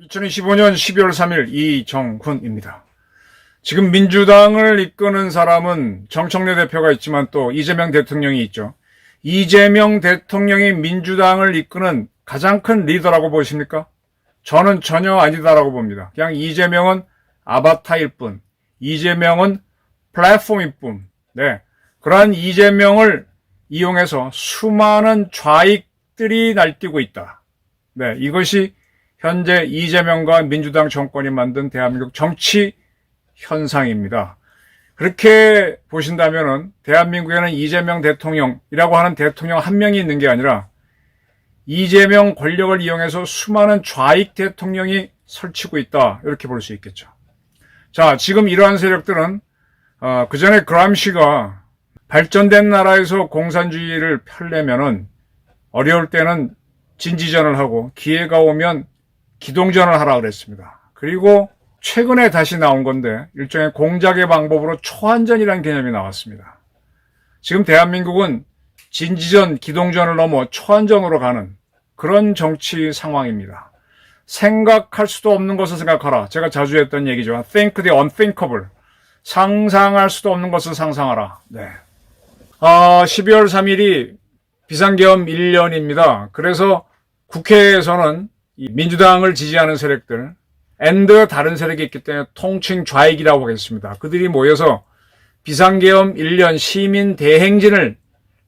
(2025년 12월 3일) 이정훈입니다. 지금 민주당을 이끄는 사람은 정청래 대표가 있지만 또 이재명 대통령이 있죠. 이재명 대통령이 민주당을 이끄는 가장 큰 리더라고 보십니까? 저는 전혀 아니다라고 봅니다. 그냥 이재명은 아바타일 뿐, 이재명은 플랫폼일 뿐, 그러한 이재명을 이용해서 수많은 좌익들이 날뛰고 있다. 이것이 현재 이재명과 민주당 정권이 만든 대한민국 정치 현상입니다. 그렇게 보신다면은 대한민국에는 이재명 대통령이라고 하는 대통령 한 명이 있는 게 아니라 이재명 권력을 이용해서 수많은 좌익 대통령이 설치고 있다, 이렇게 볼 수 있겠죠. 자, 지금 이러한 세력들은 그 전에 그람시가 발전된 나라에서 공산주의를 펴려면은 어려울 때는 진지전을 하고 기회가 오면 기동전을 하라 그랬습니다. 그리고 최근에 다시 나온 건데 일종의 공작의 방법으로 초안전이라는 개념이 나왔습니다. 지금 대한민국은 진지전, 기동전을 넘어 초안전으로 가는 그런 정치 상황입니다. 생각할 수도 없는 것을 생각하라. 제가 자주 했던 얘기죠. Think the unthinkable. 상상할 수도 없는 것을 상상하라. 12월 3일이 비상계엄 1년입니다. 그래서 국회에서는 민주당을 지지하는 세력들, and 다른 세력이 있기 때문에 통칭 좌익이라고 하겠습니다. 그들이 모여서 비상계엄 1년 시민 대행진을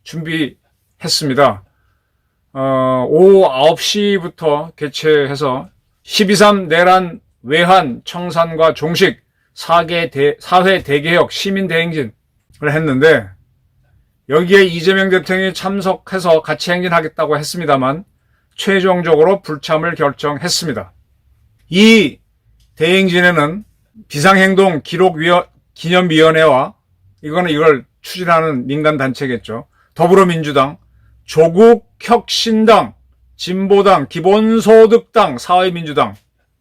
준비했습니다. 오후 9시부터 개최해서 12.3 내란, 외환, 청산과 종식 4회 대개혁 시민 대행진을 했는데 여기에 이재명 대통령이 참석해서 같이 행진하겠다고 했습니다만 최종적으로 불참을 결정했습니다. 이 대행진에는 비상행동 기념위원회와 이걸 추진하는 민간단체겠죠. 더불어민주당, 조국혁신당, 진보당, 기본소득당, 사회민주당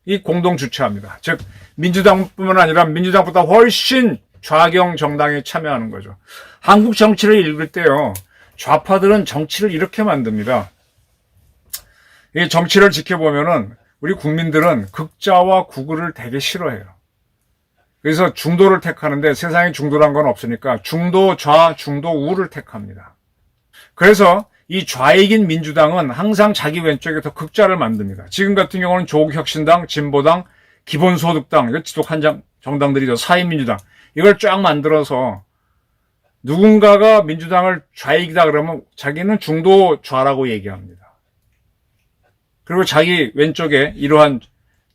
이 공동 주최합니다. 즉 민주당뿐만 아니라 민주당보다 훨씬 좌경 정당이 참여하는 거죠. 한국 정치를 읽을 때요, 좌파들은 정치를 이렇게 만듭니다. 이 정치를 지켜보면은 우리 국민들은 극좌와 극우를 되게 싫어해요. 그래서 중도를 택하는데 세상에 중도란 건 없으니까 중도 좌, 중도 우를 택합니다. 그래서 이 좌익인 민주당은 항상 자기 왼쪽에 더 극좌를 만듭니다. 지금 같은 경우는 조국혁신당, 진보당, 기본소득당, 이거 지독한 정당들이죠. 사회민주당. 이걸 쫙 만들어서 누군가가 민주당을 좌익이다 그러면 자기는 중도 좌라고 얘기합니다. 그리고 자기 왼쪽에 이러한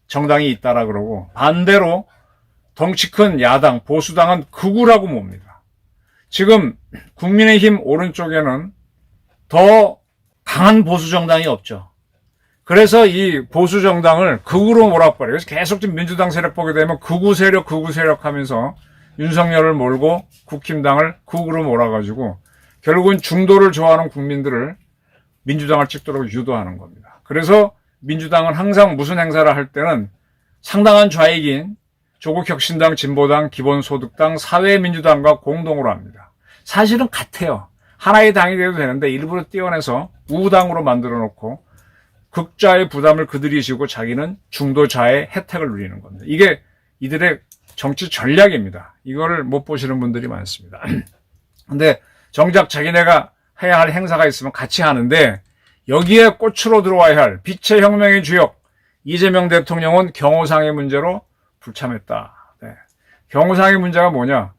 정당이 있다라 그러고 반대로 덩치 큰 야당, 보수당은 극우라고 봅니다. 지금 국민의힘 오른쪽에는 더 강한 보수 정당이 없죠. 그래서 이 보수 정당을 극우로 몰아버려요. 그래서 계속 좀 민주당 세력 보게 되면 극우 세력 하면서 윤석열을 몰고 국힘당을 극우로 몰아가지고 결국은 중도를 좋아하는 국민들을 민주당을 찍도록 유도하는 겁니다. 그래서 민주당은 항상 무슨 행사를 할 때는 상당한 좌익인 조국혁신당, 진보당, 기본소득당, 사회민주당과 공동으로 합니다. 사실은 같아요. 하나의 당이 돼도 되는데 일부러 띄어내서 우당으로 만들어 놓고 극좌의 부담을 그들이 지고 자기는 중도좌의 혜택을 누리는 겁니다. 이게 이들의 정치 전략입니다. 이거를 못 보시는 분들이 많습니다. 근데 정작 자기네가 해야 할 행사가 있으면 같이 하는데 여기에 꽃으로 들어와야 할 빛의 혁명의 주역 이재명 대통령은 경호상의 문제로 불참했다. 경호상의 문제가 뭐냐?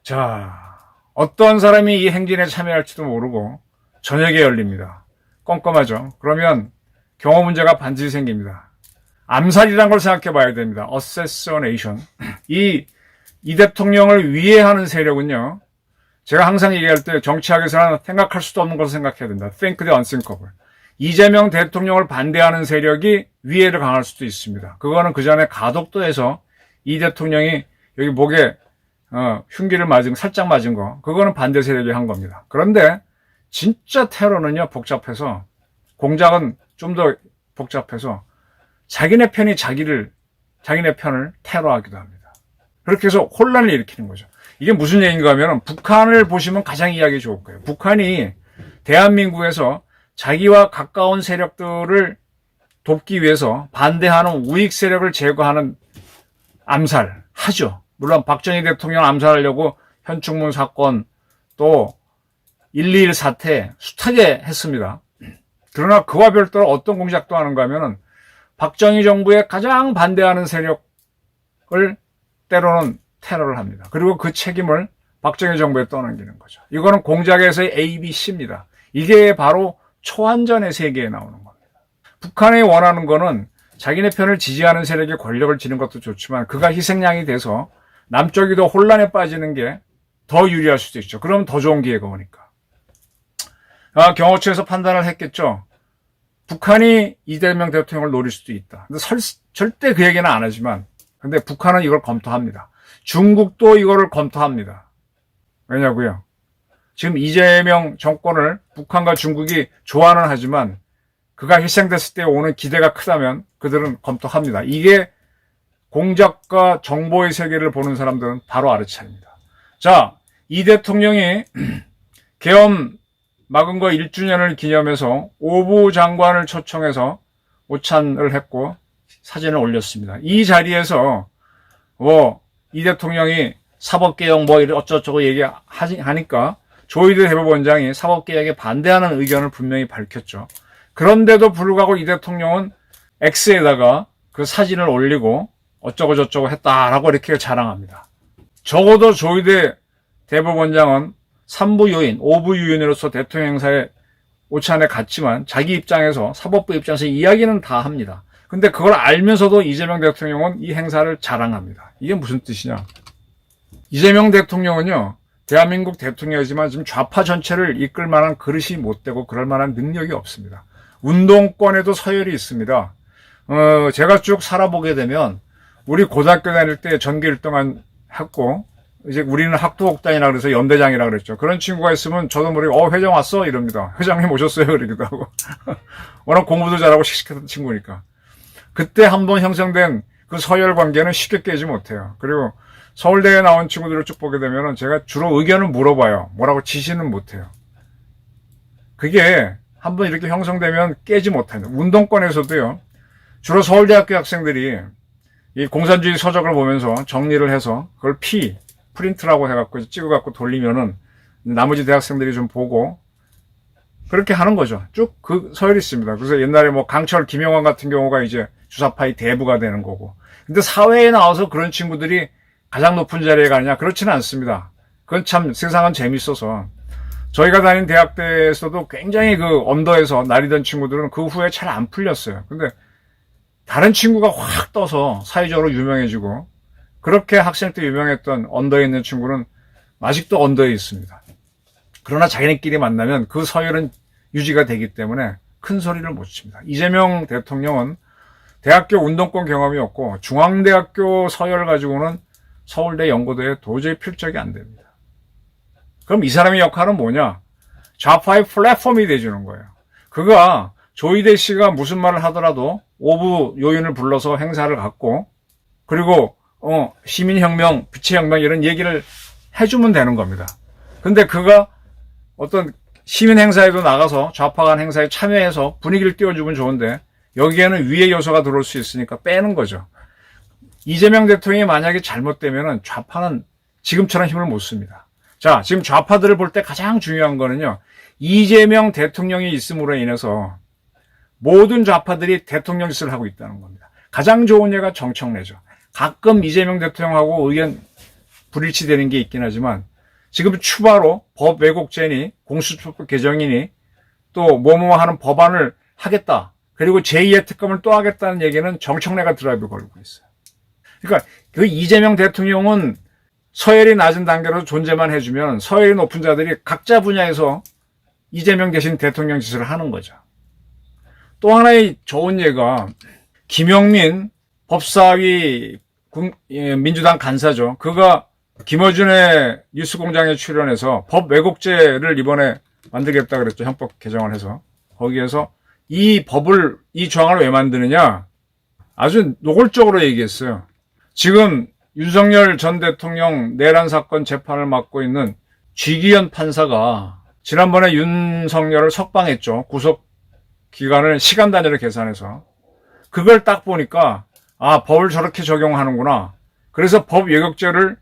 자, 어떤 사람이 이 행진에 참여할지도 모르고 저녁에 열립니다. 껌껌하죠. 그러면 경호 문제가 반드시 생깁니다. 암살이란 걸 생각해 봐야 됩니다. assassination. 이 대통령을 위해하는 세력은요, 제가 항상 얘기할 때 정치학에서는 생각할 수도 없는 것을 생각해야 된다. Think the unthinkable. 이재명 대통령을 반대하는 세력이 위해를 강할 수도 있습니다. 그거는 그 전에 가덕도에서 이 대통령이 여기 목에 흉기를 살짝 맞은 거, 그거는 반대 세력이 한 겁니다. 그런데 진짜 테러는요, 복잡해서, 공작은 좀 더 복잡해서 자기네 편을 테러하기도 합니다. 그렇게 해서 혼란을 일으키는 거죠. 이게 무슨 얘기인가 하면 북한을 보시면 가장 이해하기 좋을 거예요. 북한이 대한민국에서 자기와 가까운 세력들을 돕기 위해서 반대하는 우익 세력을 제거하는 암살하죠. 물론 박정희 대통령 암살하려고 현충문 사건 또 121 사태 숱하게 했습니다. 그러나 그와 별도로 어떤 공작도 하는가 하면은 박정희 정부에 가장 반대하는 세력을 때로는 테러를 합니다. 그리고 그 책임을 박정희 정부에 떠넘기는 거죠. 이거는 공작에서의 ABC입니다. 이게 바로 초안전의 세계에 나오는 겁니다. 북한이 원하는 거는 자기네 편을 지지하는 세력이 권력을 쥐는 것도 좋지만 그가 희생양이 돼서 남쪽이 더 혼란에 빠지는 게 더 유리할 수도 있죠. 그럼 더 좋은 기회가 오니까. 경호처에서 판단을 했겠죠. 북한이 이재명 대통령을 노릴 수도 있다. 근데 절대 그 얘기는 안 하지만 근데 북한은 이걸 검토합니다. 중국도 이거를 검토합니다. 왜냐고요? 지금 이재명 정권을 북한과 중국이 좋아는 하지만 그가 희생됐을 때 오는 기대가 크다면 그들은 검토합니다. 이게 공작과 정보의 세계를 보는 사람들은 바로 알아차립니다. 자, 이 대통령이 계엄 막은 거 1주년을 기념해서 오부 장관을 초청해서 오찬을 했고 사진을 올렸습니다. 이 자리에서 이 대통령이 사법개혁 어쩌고저쩌고 얘기하니까 조희대 대법원장이 사법개혁에 반대하는 의견을 분명히 밝혔죠. 그런데도 불구하고 이 대통령은 X에다가 그 사진을 올리고 어쩌고저쩌고 했다라고 이렇게 자랑합니다. 적어도 조희대 대법원장은 3부 요인, 5부 요인으로서 대통령 행사에 오찬에 갔지만 자기 입장에서 사법부 입장에서 이야기는 다 합니다. 근데 그걸 알면서도 이재명 대통령은 이 행사를 자랑합니다. 이게 무슨 뜻이냐? 이재명 대통령은요, 대한민국 대통령이지만 지금 좌파 전체를 이끌 만한 그릇이 못 되고 그럴 만한 능력이 없습니다. 운동권에도 서열이 있습니다. 제가 쭉 살아보게 되면 우리 고등학교 다닐 때 전교 1등한 했고 이제 우리는 학도옥단이라 그래서 연대장이라 그랬죠. 그런 친구가 있으면 저도 모르게 회장 왔어 이럽니다. 회장님 오셨어요 이러기도 하고 워낙 공부도 잘하고 씩씩했던 친구니까 그때 한번 형성된 그 서열 관계는 쉽게 깨지 못해요. 그리고 서울대에 나온 친구들을 쭉 보게 되면 제가 주로 의견을 물어봐요. 뭐라고 지시는 못해요. 그게 한번 이렇게 형성되면 깨지 못합니다. 운동권에서도요. 주로 서울대학교 학생들이 이 공산주의 서적을 보면서 정리를 해서 그걸 프린트라고 해갖고 찍어갖고 돌리면은 나머지 대학생들이 좀 보고 그렇게 하는 거죠. 쭉 그 서열이 있습니다. 그래서 옛날에 강철, 김영환 같은 경우가 이제 주사파의 대부가 되는 거고. 근데 사회에 나와서 그런 친구들이 가장 높은 자리에 가느냐? 그렇지는 않습니다. 그건 참 세상은 재밌어서. 저희가 다닌 대학 때에서도 굉장히 그 언더에서 날리던 친구들은 그 후에 잘 안 풀렸어요. 근데 다른 친구가 확 떠서 사회적으로 유명해지고 그렇게 학생 때 유명했던 언더에 있는 친구는 아직도 언더에 있습니다. 그러나 자기네끼리 만나면 그 서열은 유지가 되기 때문에 큰 소리를 못 칩니다. 이재명 대통령은 대학교 운동권 경험이 없고 중앙대학교 서열 가지고는 서울대 연고대에 도저히 필적이 안 됩니다. 그럼 이 사람의 역할은 뭐냐? 좌파의 플랫폼이 돼주는 거예요. 그가 조희대 씨가 무슨 말을 하더라도 오부 요인을 불러서 행사를 갖고 그리고 시민혁명, 빛의혁명 이런 얘기를 해주면 되는 겁니다. 근데 그가 어떤 시민행사에도 나가서 좌파 간 행사에 참여해서 분위기를 띄워주면 좋은데 여기에는 위의 요소가 들어올 수 있으니까 빼는 거죠. 이재명 대통령이 만약에 잘못되면 좌파는 지금처럼 힘을 못 씁니다. 자, 지금 좌파들을 볼 때 가장 중요한 거는요. 이재명 대통령이 있음으로 인해서 모든 좌파들이 대통령 짓을 하고 있다는 겁니다. 가장 좋은 예가 정청래죠. 가끔 이재명 대통령하고 의견 불일치되는 게 있긴 하지만 지금 추가로 법 왜곡죄니 공수처법 개정이니 또 뭐뭐 하는 법안을 하겠다. 그리고 제2의 특검을 또 하겠다는 얘기는 정청래가 드라이브 걸고 있어요. 그러니까 그 이재명 대통령은 서열이 낮은 단계로 존재만 해주면 서열이 높은 자들이 각자 분야에서 이재명 대신 대통령 짓을 하는 거죠. 또 하나의 좋은 예가 김영민 법사위 민주당 간사죠. 그가 김어준의 뉴스공장에 출연해서 법 왜곡죄를 이번에 만들겠다 그랬죠. 형법 개정을 해서. 거기에서 이 조항을 왜 만드느냐? 아주 노골적으로 얘기했어요. 지금 윤석열 전 대통령 내란 사건 재판을 맡고 있는 쥐기현 판사가 지난번에 윤석열을 석방했죠. 구속 기간을 시간 단위로 계산해서. 그걸 딱 보니까 아, 법을 저렇게 적용하는구나. 그래서 법 왜곡죄를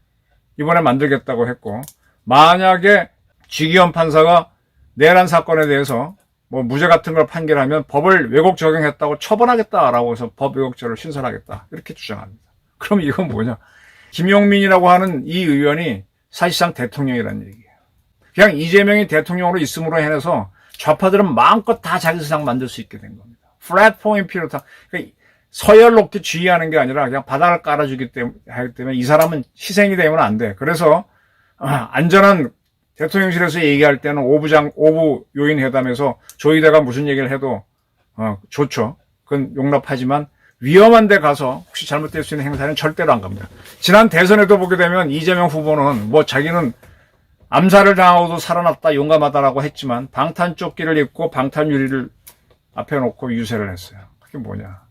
이번에 만들겠다고 했고, 만약에 쥐기현 판사가 내란 사건에 대해서 뭐 무죄 같은 걸 판결하면 법을 왜곡 적용했다고 처벌하겠다라고 해서 법 왜곡죄를 신설하겠다. 이렇게 주장합니다. 그럼 이건 뭐냐? 김용민이라고 하는 이 의원이 사실상 대통령이라는 얘기예요. 그냥 이재명이 대통령으로 있음으로 해서 좌파들은 마음껏 다 자기 세상 만들 수 있게 된 겁니다. 플랫폼이 필요하다. 그러니까 서열 높게 지휘하는 게 아니라 그냥 바닥을 깔아주기 때문에 이 사람은 희생이 되면 안 돼. 그래서 안전한 대통령실에서 얘기할 때는 오부 요인 회담에서 조이대가 무슨 얘기를 해도 좋죠. 그건 용납하지만 위험한 데 가서 혹시 잘못될 수 있는 행사는 절대로 안 갑니다. 지난 대선에도 보게 되면 이재명 후보는 뭐 자기는 암살을 당하고도 살아났다, 용감하다라고 했지만 방탄조끼를 입고 방탄유리를 앞에 놓고 유세를 했어요. 그게 뭐냐.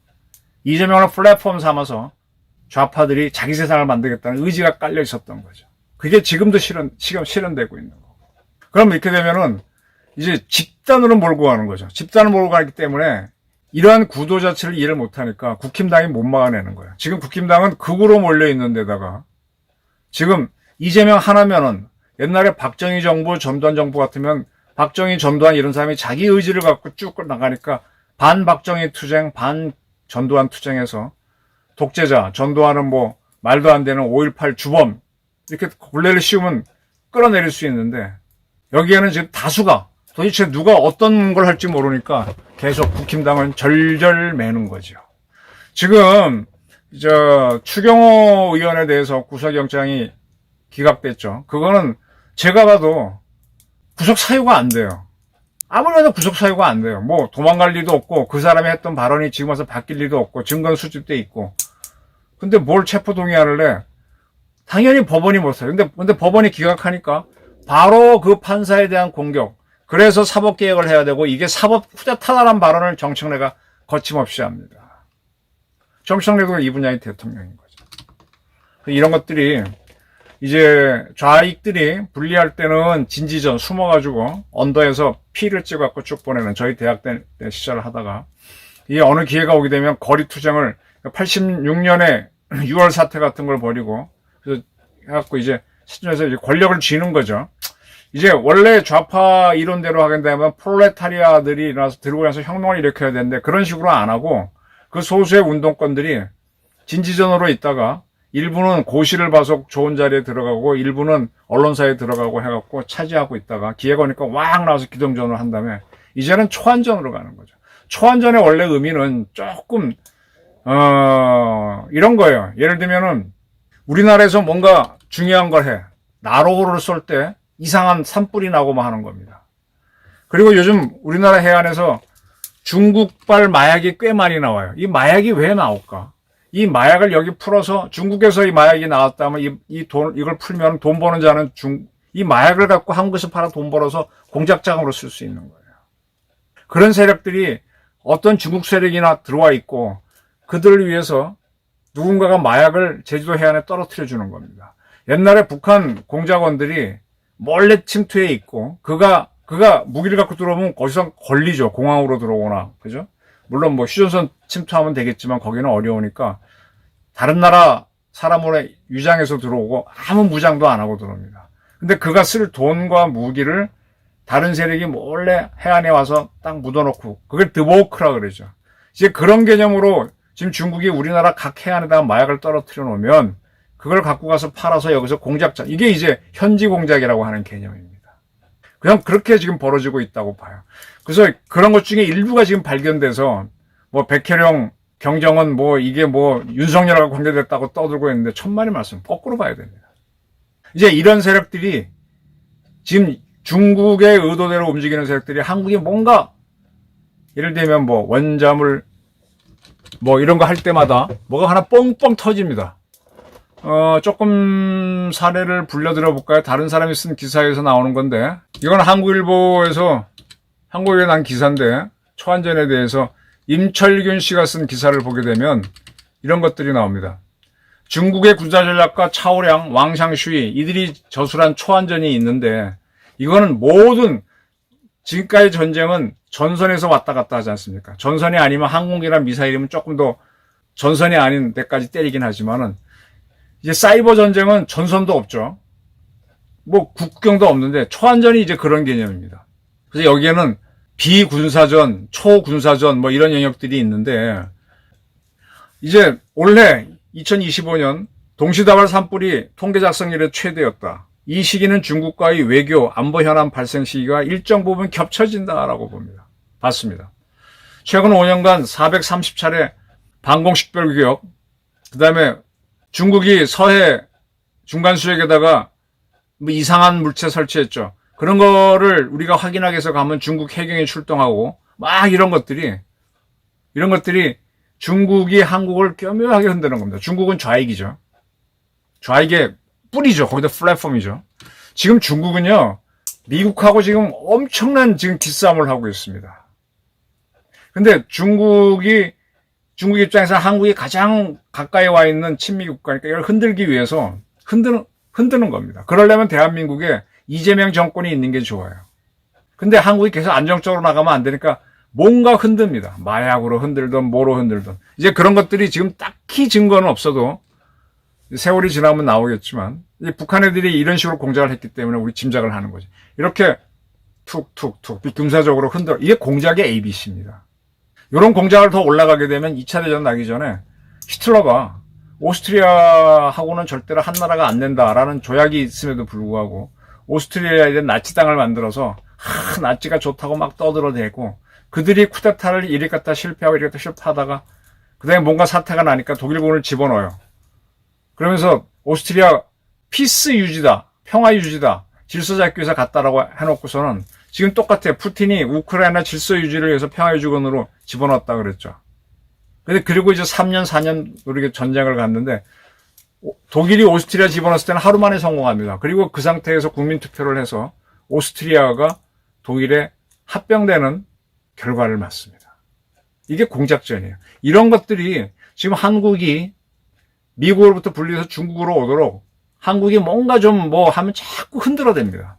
이재명을 플랫폼 삼아서 좌파들이 자기 세상을 만들겠다는 의지가 깔려 있었던 거죠. 그게 지금도 실현되고 있는 거고. 그럼 이렇게 되면은 이제 집단으로 몰고 가는 거죠. 집단을 몰고 가기 때문에 이러한 구도 자체를 이해를 못하니까 국힘당이 못 막아내는 거예요. 지금 국힘당은 극으로 몰려 있는 데다가 지금 이재명 하나면은 옛날에 박정희 정부, 전두환 정부 같으면 박정희, 전두환 이런 사람이 자기 의지를 갖고 쭉 나가니까 반 박정희 투쟁, 반 전두환 투쟁해서 독재자, 전두환은 뭐 말도 안 되는 5.18 주범 이렇게 굴레를 씌우면 끌어내릴 수 있는데 여기에는 지금 다수가 도대체 누가 어떤 걸 할지 모르니까 계속 국힘당은 절절 매는 거죠. 지금 추경호 의원에 대해서 구속영장이 기각됐죠. 그거는 제가 봐도 구속 사유가 안 돼요. 아무리 해도 구속 사유가 안 돼요. 뭐 도망갈 리도 없고 그 사람이 했던 발언이 지금 와서 바뀔 리도 없고 증거는 수집돼 있고. 근데 뭘 체포동의안을 내? 당연히 법원이 못 써요. 근데 법원이 기각하니까 바로 그 판사에 대한 공격. 그래서 사법개혁을 해야 되고 이게 사법 후자타달한 발언을 정청래가 거침없이 합니다. 정청래도 이 분야의 대통령인 거죠. 이런 것들이 이제 좌익들이 분리할 때는 진지전 숨어가지고 언더에서 피를 찍어갖고 쭉 보내는 저희 대학 때 시절을 하다가 이 어느 기회가 오게 되면 거리투쟁을 86년에 6월 사태 같은 걸 벌이고 그래서 해갖고 이제 시중에서 권력을 쥐는 거죠. 이제 원래 좌파 이론대로 하게 되면 프롤레타리아들이 일어나서 들고 나서 혁명을 일으켜야 되는데 그런 식으로 안 하고 그 소수의 운동권들이 진지전으로 있다가 일부는 고시를 봐서 좋은 자리에 들어가고 일부는 언론사에 들어가고 해갖고 차지하고 있다가 기회가 오니까 왕 나와서 기동전을 한 다음에 이제는 초안전으로 가는 거죠. 초안전의 원래 의미는 조금 이런 거예요. 예를 들면은 우리나라에서 뭔가 중요한 걸 해. 나로호를 쏠 때 이상한 산불이 나고 뭐 하는 겁니다. 그리고 요즘 우리나라 해안에서 중국발 마약이 꽤 많이 나와요. 이 마약이 왜 나올까? 이 마약을 여기 풀어서 중국에서 이 마약이 나왔다면 이걸 풀면 돈 버는 자는 이 마약을 갖고 한국에서 팔아 돈 벌어서 공작 자금으로 쓸 수 있는 거예요. 그런 세력들이 어떤 중국 세력이나 들어와 있고 그들을 위해서 누군가가 마약을 제주도 해안에 떨어뜨려 주는 겁니다. 옛날에 북한 공작원들이 몰래 침투해 있고 그가 무기를 갖고 들어오면 거기서 걸리죠. 공항으로 들어오거나. 그죠? 물론 뭐 휴전선 침투하면 되겠지만 거기는 어려우니까 다른 나라 사람으로 유장해서 들어오고 아무 무장도 안 하고 들어옵니다. 근데 그가 쓸 돈과 무기를 다른 세력이 몰래 해안에 와서 딱 묻어놓고 그걸 드보크라 그러죠. 이제 그런 개념으로 지금 중국이 우리나라 각 해안에다가 마약을 떨어뜨려 놓으면 그걸 갖고 가서 팔아서 여기서 공작자 이게 이제 현지 공작이라고 하는 개념입니다. 그냥 그렇게 지금 벌어지고 있다고 봐요. 그래서 그런 것 중에 일부가 지금 발견돼서 뭐 백혜령, 경정은 뭐 이게 뭐 윤석열하고 관계됐다고 떠들고 있는데 천만의 말씀 거꾸로 봐야 됩니다. 이제 이런 세력들이 지금 중국의 의도대로 움직이는 세력들이 한국이 뭔가 예를 들면 뭐 원자물 뭐 이런 거 할 때마다 뭐가 하나 뻥뻥 터집니다. 조금 사례를 불려드려 볼까요? 다른 사람이 쓴 기사에서 나오는 건데 이건 한국일보에 난 기사인데 초안전에 대해서 임철균 씨가 쓴 기사를 보게 되면 이런 것들이 나옵니다. 중국의 군사전략가 차오량, 왕샹슈이 이들이 저술한 초안전이 있는데 이거는 모든 지금까지 전쟁은 전선에서 왔다 갔다 하지 않습니까? 전선이 아니면 항공기나 미사일이면 조금 더 전선이 아닌 데까지 때리긴 하지만은 이제 사이버 전쟁은 전선도 없죠. 뭐 국경도 없는데 초안전이 이제 그런 개념입니다. 그래서 여기에는 비군사전, 초군사전 뭐 이런 영역들이 있는데 이제 올해 2025년 동시다발 산불이 통계 작성 이래 최대였다. 이 시기는 중국과의 외교 안보 현안 발생 시기가 일정 부분 겹쳐진다라고 봅니다. 봤습니다. 최근 5년간 430차례 방공식별 위협, 그 다음에 중국이 서해 중간 수역에다가 뭐 이상한 물체 설치했죠. 그런 거를 우리가 확인하기 위해서 가면 중국 해경이 출동하고 막 이런 것들이 중국이 한국을 교묘하게 흔드는 겁니다. 중국은 좌익이죠. 좌익의 뿌리죠. 거기다 플랫폼이죠. 지금 중국은요, 미국하고 지금 엄청난 지금 기싸움을 하고 있습니다. 근데 중국 입장에서 한국이 가장 가까이 와 있는 친미 국가니까 이걸 흔들기 위해서 흔드는 겁니다. 그러려면 대한민국에 이재명 정권이 있는 게 좋아요. 근데 한국이 계속 안정적으로 나가면 안 되니까 뭔가 흔듭니다. 마약으로 흔들든 뭐로 흔들든. 이제 그런 것들이 지금 딱히 증거는 없어도 세월이 지나면 나오겠지만 이제 북한 애들이 이런 식으로 공작을 했기 때문에 우리 짐작을 하는 거지. 이렇게 툭툭툭 군사적으로 흔들어. 이게 공작의 ABC입니다. 이런 공작을 더 올라가게 되면 2차 대전 나기 전에 히틀러가 오스트리아하고는 절대로 한 나라가 안 된다라는 조약이 있음에도 불구하고 오스트리아에 대한 나치 땅을 만들어서 나치가 좋다고 막 떠들어대고 그들이 쿠데타를 이리 갔다 실패하고 이리 갔다 실패하다가 그다음에 뭔가 사태가 나니까 독일군을 집어넣어요. 그러면서 오스트리아 피스 유지다, 평화 유지다, 질서 잡기 위해서 갔다라고 해놓고서는 지금 똑같아요. 푸틴이 우크라이나 질서 유지를 위해서 평화 유지군으로 집어넣었다 그랬죠. 근데 그리고 이제 3년, 4년 우리가 전쟁을 갔는데 독일이 오스트리아 집어넣었을 때는 하루 만에 성공합니다. 그리고 그 상태에서 국민투표를 해서 오스트리아가 독일에 합병되는 결과를 맞습니다. 이게 공작전이에요. 이런 것들이 지금 한국이 미국으로부터 분리해서 중국으로 오도록 한국이 뭔가 좀 뭐 하면 자꾸 흔들어댑니다.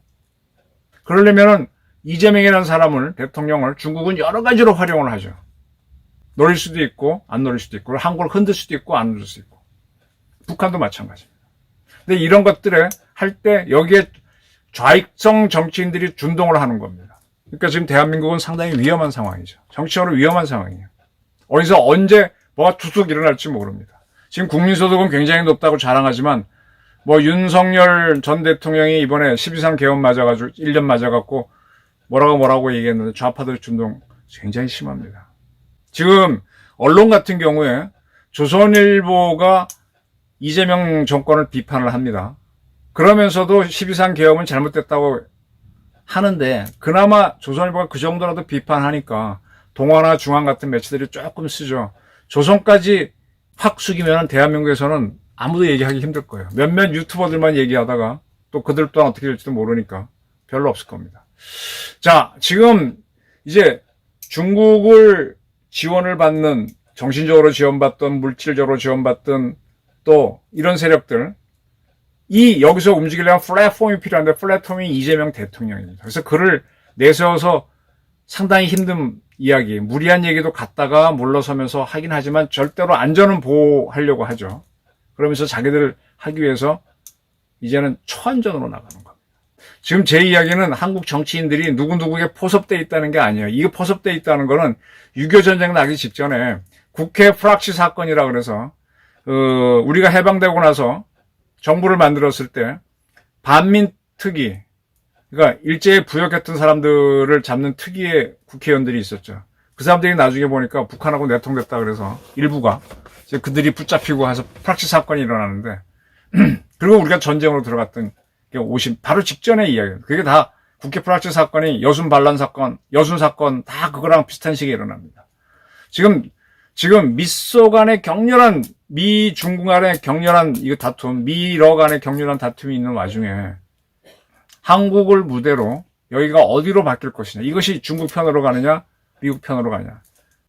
그러려면은 이재명이라는 사람을, 대통령을 중국은 여러 가지로 활용을 하죠. 노릴 수도 있고 안 노릴 수도 있고 한국을 흔들 수도 있고 안 흔들 수도 있고 북한도 마찬가지입니다. 근데 이런 것들을 할 때 여기에 좌익성 정치인들이 준동을 하는 겁니다. 그러니까 지금 대한민국은 상당히 위험한 상황이죠. 정치적으로 위험한 상황이에요. 어디서 언제 뭐가 툭툭 일어날지 모릅니다. 지금 국민소득은 굉장히 높다고 자랑하지만 뭐 윤석열 전 대통령이 이번에 12.3 개헌 맞아가지고 1년 맞아갖고 뭐라고 얘기했는데 좌파들 준동 굉장히 심합니다. 지금 언론 같은 경우에 조선일보가 이재명 정권을 비판을 합니다. 그러면서도 12.3 개헌은 잘못됐다고 하는데 그나마 조선일보가 그 정도라도 비판하니까 동아나 중앙 같은 매체들이 조금 쓰죠. 조선까지 확 숙이면 대한민국에서는 아무도 얘기하기 힘들 거예요. 몇몇 유튜버들만 얘기하다가 또 그들 또한 어떻게 될지도 모르니까 별로 없을 겁니다. 자, 지금 이제 중국을 지원을 받는, 정신적으로 지원받던, 물질적으로 지원받던 또 이런 세력들, 여기서 움직이려면 플랫폼이 필요한데 플랫폼이 이재명 대통령입니다. 그래서 그를 내세워서 상당히 힘든 이야기, 무리한 얘기도 갖다가 물러서면서 하긴 하지만 절대로 안전은 보호하려고 하죠. 그러면서 자기들을 하기 위해서 이제는 초안전으로 나가는 겁니다. 지금 제 이야기는 한국 정치인들이 누구누구에게 포섭되어 있다는 게 아니에요. 이게 포섭되어 있다는 거는 6.25 전쟁 나기 직전에 국회 프락시 사건이라 그래서 우리가 해방되고 나서 정부를 만들었을 때 반민특위, 그러니까 일제에 부역했던 사람들을 잡는 특위의 국회의원들이 있었죠. 그 사람들이 나중에 보니까 북한하고 내통됐다 그래서 일부가 이제 그들이 붙잡히고 해서 프락시 사건이 일어나는데 그리고 우리가 전쟁으로 들어갔던 게 바로 직전의 이야기예요. 그게 다 국회 프락시 사건이 여순 반란 사건, 여순 사건 다 그거랑 비슷한 시기에 일어납니다. 지금 미소 간의 격렬한 미 중국 간의 격렬한 이거 다툼, 미러 간의 격렬한 다툼이 있는 와중에 한국을 무대로 여기가 어디로 바뀔 것이냐, 이것이 중국 편으로 가느냐 미국 편으로 가느냐,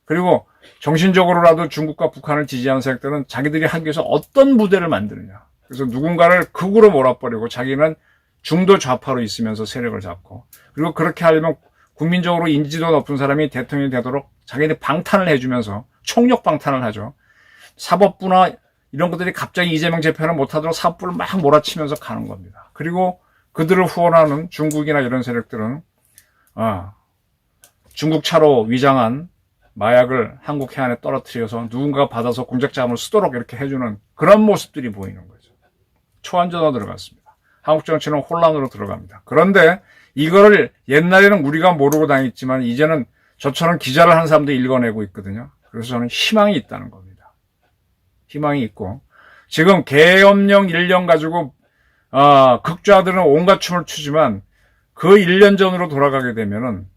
그리고 정신적으로라도 중국과 북한을 지지하는 세력들은 자기들이 하기 위해서 어떤 무대를 만드느냐. 그래서 누군가를 극으로 몰아버리고 자기는 중도 좌파로 있으면서 세력을 잡고, 그리고 그렇게 하려면 국민적으로 인지도 높은 사람이 대통령이 되도록 자기네 방탄을 해주면서 총력 방탄을 하죠. 사법부나 이런 것들이 갑자기 이재명 재판을 못하도록 사법부를 막 몰아치면서 가는 겁니다. 그리고 그들을 후원하는 중국이나 이런 세력들은 중국 차로 위장한 마약을 한국 해안에 떨어뜨려서 누군가가 받아서 공작 자금을 쓰도록 이렇게 해주는 그런 모습들이 보이는 거죠. 초안전으로 들어갔습니다. 한국 정치는 혼란으로 들어갑니다. 그런데 이거를 옛날에는 우리가 모르고 당했지만 이제는 저처럼 기자를 한 사람도 읽어내고 있거든요. 그래서 저는 희망이 있다는 겁니다. 희망이 있고, 지금 계엄령 1년 가지고 극좌들은 온갖 춤을 추지만 그 1년 전으로 돌아가게 되면은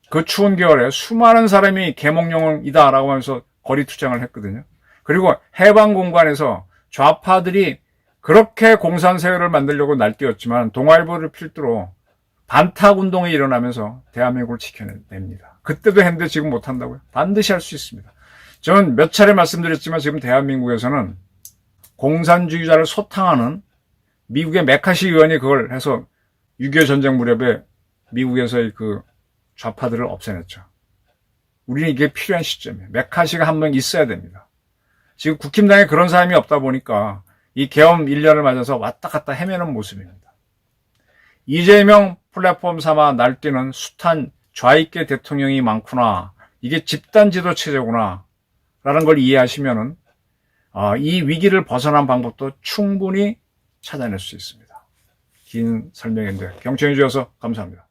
그 추운 겨울에 수많은 사람이 계몽령이다라고 하면서 거리 투쟁을 했거든요. 그리고 해방 공간에서 좌파들이 그렇게 공산세력을 만들려고 날뛰었지만 동아일보를 필두로 반탁 운동이 일어나면서 대한민국을 지켜냅니다. 그때도 했는데 지금 못한다고요? 반드시 할 수 있습니다. 저는 몇 차례 말씀드렸지만 지금 대한민국에서는 공산주의자를 소탕하는 미국의 메카시 의원이 그걸 해서 6.25 전쟁 무렵에 미국에서의 그 좌파들을 없애냈죠. 우리는 이게 필요한 시점이에요. 메카시가 한 명 있어야 됩니다. 지금 국힘당에 그런 사람이 없다 보니까 이 계엄 1년을 맞아서 왔다 갔다 헤매는 모습입니다. 이재명 플랫폼 삼아 날뛰는 숱한 좌익계 대통령이 많구나. 이게 집단 지도 체제구나. 라는 걸 이해하시면은 이 위기를 벗어난 방법도 충분히 찾아낼 수 있습니다. 긴 설명인데 경청해 주셔서 감사합니다.